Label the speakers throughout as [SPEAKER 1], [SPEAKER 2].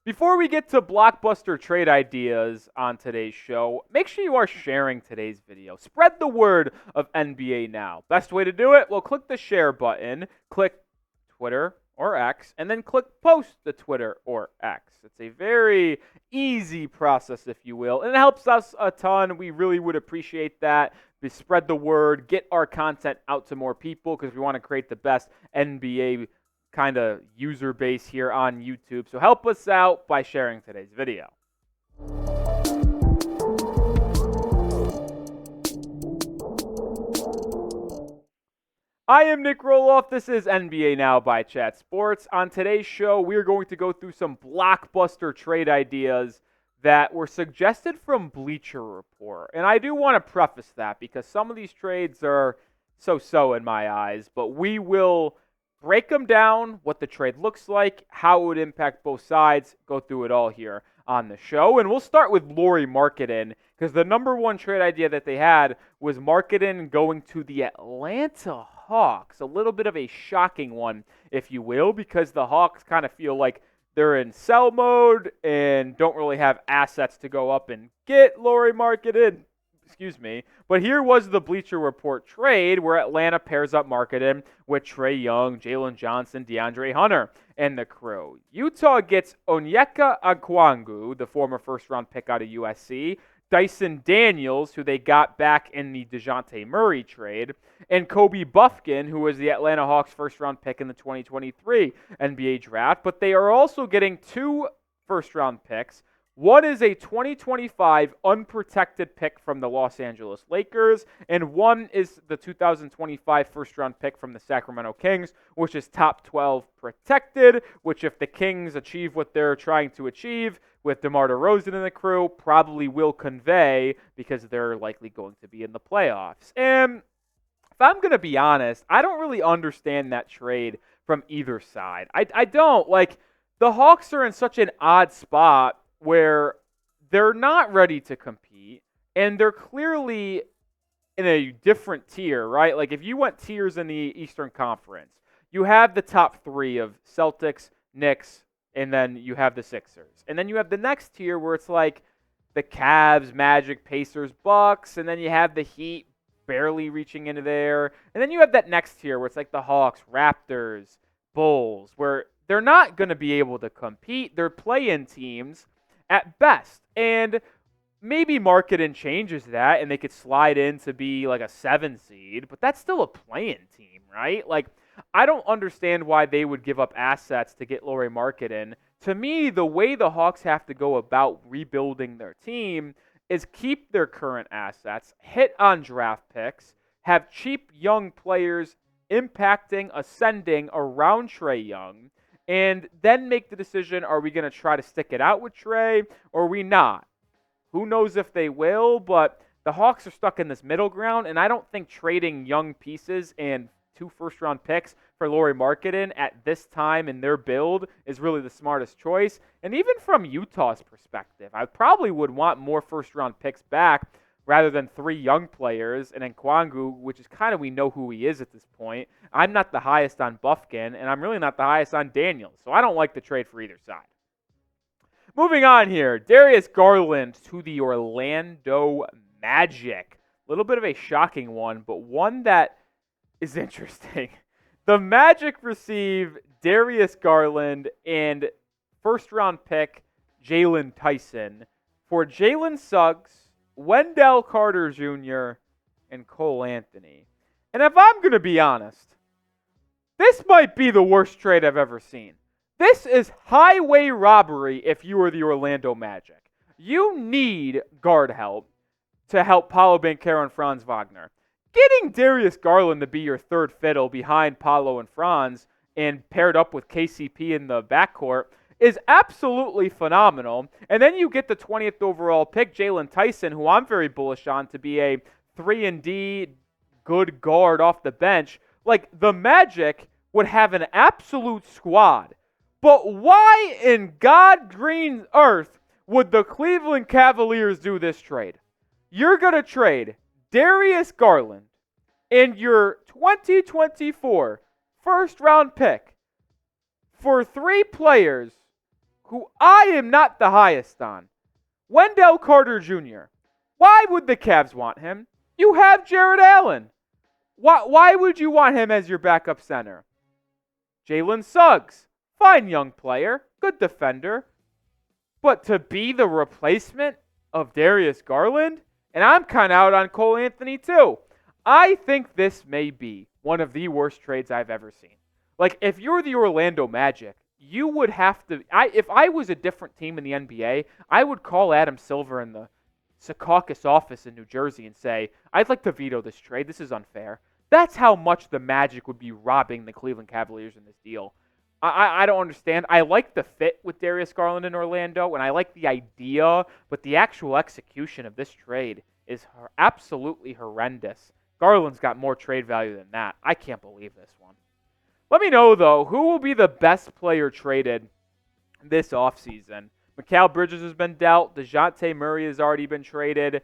[SPEAKER 1] Before we get to blockbuster trade ideas on today's show, make sure you are sharing today's video. Spread the word of NBA Now. Best way to do it? Well, click the share button, click Twitter or X, and then click post to Twitter or X. It's a very easy process, if you will, and it helps us a ton. We really would appreciate that. We spread the word, get our content out to more people because we want to create the best NBA kind of user base here on YouTube. So help us out by sharing today's video. I am Nic Rohloff. This is NBA Now by Chat Sports. On today's show, we're going to go through some blockbuster trade ideas that were suggested from Bleacher Report. And I do want to preface that because some of these trades are so-so in my eyes, but we will break them down, what the trade looks like, how it would impact both sides, go through it all here on the show. And we'll start with Lauri Markkanen because the number one trade idea that they had was Markkanen going to the Atlanta Hawks. A little bit of a shocking one, if you will, because the Hawks kind of feel like they're in sell mode and don't really have assets to go up and get Lauri Markkanen. But here was the Bleacher Report trade where Atlanta pairs up Markkanen with Trae Young, Jalen Johnson, DeAndre Hunter, and the crew. Utah gets Onyeka Okongwu, the former first-round pick out of USC, Dyson Daniels, who they got back in the DeJounte Murray trade, and Kobe Buffkin, who was the Atlanta Hawks first-round pick in the 2023 NBA draft. But they are also getting two first-round picks. One is a 2025 unprotected pick from the Los Angeles Lakers, and one is the 2025 first-round pick from the Sacramento Kings, which is top 12 protected, which if the Kings achieve what they're trying to achieve with DeMar DeRozan and the crew, probably will convey because they're likely going to be in the playoffs. And if I'm going to be honest, I don't really understand that trade from either side. I don't. Like, the Hawks are in such an odd spot where they're not ready to compete, and they're clearly in a different tier, right? Like, if you went tiers in the Eastern Conference, you have the top three of Celtics, Knicks, and then you have the Sixers. And then you have the next tier where it's like the Cavs, Magic, Pacers, Bucks, and then you have the Heat barely reaching into there. And then you have that next tier where it's like the Hawks, Raptors, Bulls, where they're not going to be able to compete. They're play-in teams at best. And maybe Markkanen changes that and they could slide in to be like a 7 seed, but that's still a play-in team, right? Like, I don't understand why they would give up assets to get Lauri Markkanen. To me, the way the Hawks have to go about rebuilding their team is keep their current assets, hit on draft picks, have cheap young players impacting, ascending around Trae Young, and then make the decision, are we going to try to stick it out with Trae or are we not? Who knows if they will, but the Hawks are stuck in this middle ground, and I don't think trading young pieces and 2 first-round picks for Lauri Markkanen at this time in their build is really the smartest choice. And even from Utah's perspective, I probably would want more first-round picks back rather than 3 young players, and then Okongwu, which is kind of, we know who he is at this point. I'm not the highest on Buffkin, and I'm really not the highest on Daniels, so I don't like the trade for either side. Moving on here, Darius Garland to the Orlando Magic. A little bit of a shocking one, but one that is interesting. The Magic receive Darius Garland and first-round pick Jalen Tyson for Jalen Suggs, Wendell Carter Jr., and Cole Anthony. And if I'm going to be honest, this might be the worst trade I've ever seen. This is highway robbery if you are the Orlando Magic. You need guard help to help Paolo Banchero and Franz Wagner. Getting Darius Garland to be your third fiddle behind Paolo and Franz and paired up with KCP in the backcourt is absolutely phenomenal. And then you get the 20th overall pick, Jalen Tyson, who I'm very bullish on to be a 3-and-D good guard off the bench. Like, the Magic would have an absolute squad. But why in God green earth would the Cleveland Cavaliers do this trade? You're going to trade Darius Garland and your 2024 first-round pick for 3 players who I am not the highest on. Wendell Carter Jr. Why would the Cavs want him? You have Jared Allen. Why would you want him as your backup center? Jalen Suggs. Fine young player. Good defender. But to be the replacement of Darius Garland? And I'm kind of out on Cole Anthony too. I think this may be one of the worst trades I've ever seen. Like, if you're the Orlando Magic, you would have to... if I was a different team in the NBA, I would call Adam Silver in the Secaucus office in New Jersey and say, I'd like to veto this trade. This is unfair. That's how much the Magic would be robbing the Cleveland Cavaliers in this deal. I don't understand. I like the fit with Darius Garland in Orlando, and I like the idea, but the actual execution of this trade is absolutely horrendous. Garland's got more trade value than that. I can't believe this one. Let me know, though, who will be the best player traded this offseason? Mikal Bridges has been dealt. DeJounte Murray has already been traded.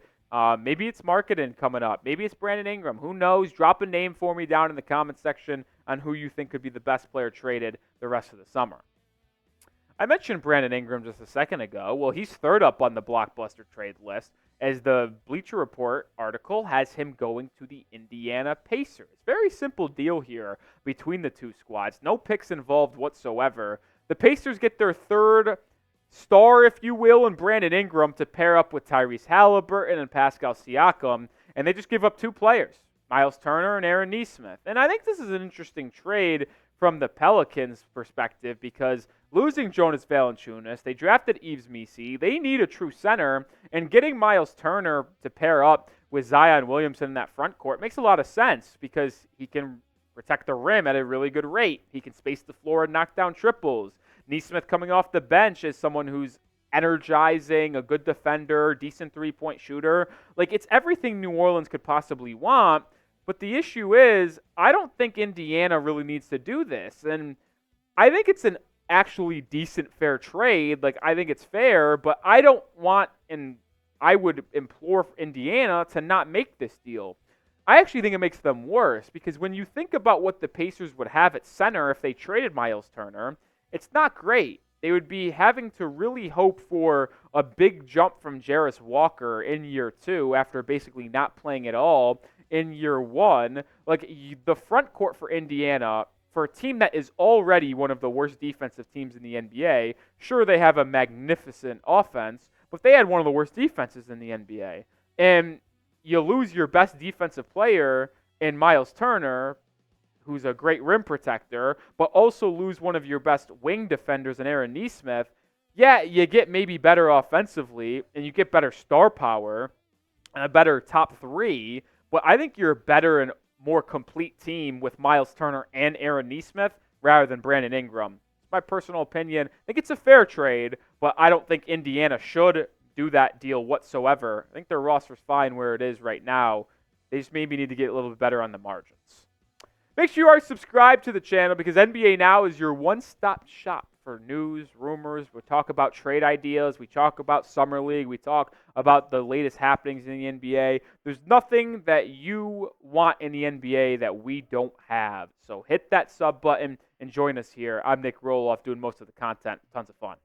[SPEAKER 1] Maybe it's Markkanen coming up. Maybe it's Brandon Ingram. Who knows? Drop a name for me down in the comment section on who you think could be the best player traded the rest of the summer. I mentioned Brandon Ingram just a second ago. Well, he's third up on the blockbuster trade list, as the Bleacher Report article has him going to the Indiana Pacers. Very simple deal here between the two squads. No picks involved whatsoever. The Pacers get their third star, if you will, in Brandon Ingram to pair up with Tyrese Halliburton and Pascal Siakam, and they just give up two players, Miles Turner and Aaron Nesmith. And I think this is an interesting trade from the Pelicans' perspective because losing Jonas Valanciunas, they drafted Yves Missi, they need a true center, and getting Miles Turner to pair up with Zion Williamson in that front court makes a lot of sense because he can protect the rim at a really good rate. He can space the floor and knock down triples. Nesmith coming off the bench is someone who's energizing, a good defender, decent three-point shooter. Like, it's everything New Orleans could possibly want, but the issue is I don't think Indiana really needs to do this. And I think it's an actually decent, fair trade. Like, I think it's fair, but I don't want, and I would implore Indiana to not make this deal. I actually think it makes them worse because when you think about what the Pacers would have at center if they traded Miles Turner, it's not great. They would be having to really hope for a big jump from Jarris Walker in year two after basically not playing at all in year one. Like, the front court for Indiana, for a team that is already one of the worst defensive teams in the NBA, sure, they have a magnificent offense, but they had one of the worst defenses in the NBA. And you lose your best defensive player in Miles Turner, who's a great rim protector, but also lose one of your best wing defenders in Aaron Nesmith. Yeah, you get maybe better offensively, and you get better star power and a better top three, but I think you're a better and more complete team with Miles Turner and Aaron Nesmith rather than Brandon Ingram. It's my personal opinion. I think it's a fair trade, but I don't think Indiana should do that deal whatsoever. I think their roster's fine where it is right now. They just maybe need to get a little bit better on the margins. Make sure you are subscribed to the channel because NBA Now is your one-stop shop for news, rumors. We talk about trade ideas. We talk about Summer League. We talk about the latest happenings in the NBA. There's nothing that you want in the NBA that we don't have. So hit that sub button and join us here. I'm Nic Rohloff doing most of the content. Tons of fun.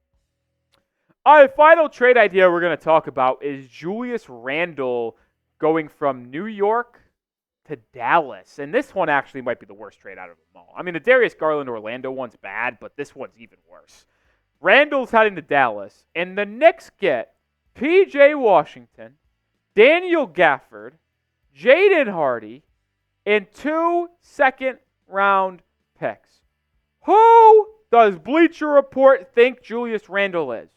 [SPEAKER 1] All right, final trade idea we're going to talk about is Julius Randle going from New York to Dallas. And this one actually might be the worst trade out of them all. I mean, the Darius Garland Orlando one's bad, but this one's even worse. Randle's heading to Dallas, and the Knicks get P.J. Washington, Daniel Gafford, Jaden Hardy, and 2 second-round picks. Who does Bleacher Report think Julius Randle is?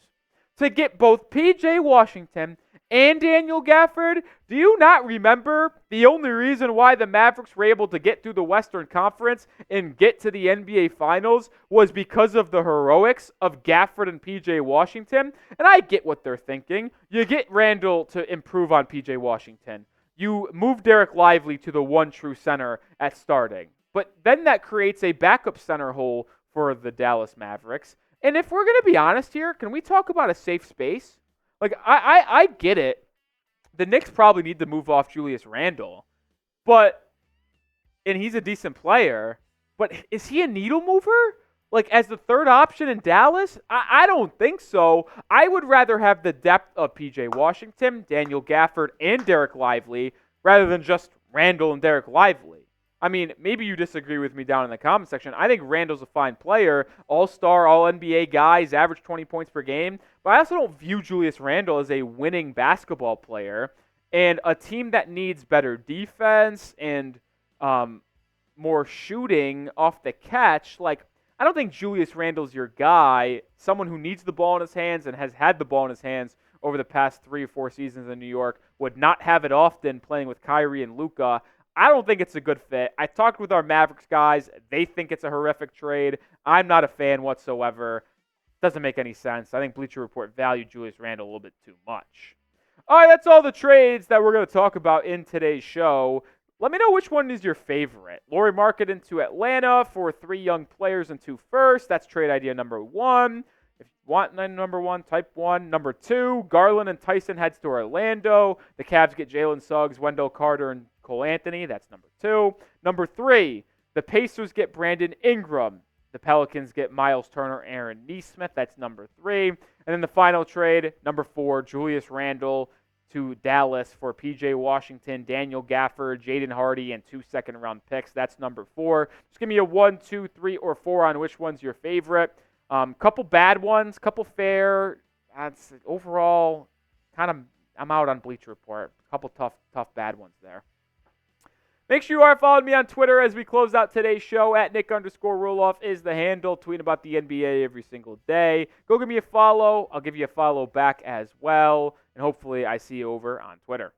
[SPEAKER 1] To get both P.J. Washington and Daniel Gafford, do you not remember the only reason why the Mavericks were able to get through the Western Conference and get to the NBA Finals was because of the heroics of Gafford and P.J. Washington? And I get what they're thinking. You get Randle to improve on P.J. Washington. You move Derek Lively to the one true center at starting. But then that creates a backup center hole for the Dallas Mavericks. And if we're going to be honest here, can we talk about a safe space? Like, I get it. The Knicks probably need to move off Julius Randle. And he's a decent player. But is he a needle mover? like as the third option in Dallas? I don't think so. I would rather have the depth of PJ Washington, Daniel Gafford, and Derek Lively rather than just Randle and Derek Lively. I mean, maybe you disagree with me down in the comment section. I think Randle's a fine player, all-star, all-NBA guy, he's averaged 20 points per game. But I also don't view Julius Randle as a winning basketball player. And a team that needs better defense and more shooting off the catch, like, I don't think Julius Randle's your guy, someone who needs the ball in his hands and has had the ball in his hands over the past 3 or 4 seasons in New York, would not have it often playing with Kyrie and Luka. I don't think it's a good fit. I talked with our Mavericks guys. They think it's a horrific trade. I'm not a fan whatsoever. Doesn't make any sense. I think Bleacher Report valued Julius Randle a little bit too much. All right, that's all the trades that we're going to talk about in today's show. Let me know which one is your favorite. Lauri Markkanen to Atlanta for 3 young players and 2 firsts. That's trade idea number 1. If you want number 1, type 1. Number 2, Garland and Tyson heads to Orlando. The Cavs get Jalen Suggs, Wendell Carter, and Cole Anthony. That's number 2. Number 3, the Pacers get Brandon Ingram. The Pelicans get Miles Turner, Aaron Nesmith. That's number 3. And then the final trade, number 4, Julius Randle to Dallas for P.J. Washington, Daniel Gafford, Jaden Hardy, and 2 second-round picks. That's number 4. Just give me a 1, 2, 3, or 4 on which one's your favorite. Couple bad ones, couple fair. That's overall kind of, I'm out on Bleacher Report. Couple tough bad ones there. Make sure you are following me on Twitter as we close out today's show. At Nic_Rohloff is the handle. Tweeting about the NBA every single day. Go give me a follow. I'll give you a follow back as well. And hopefully I see you over on Twitter.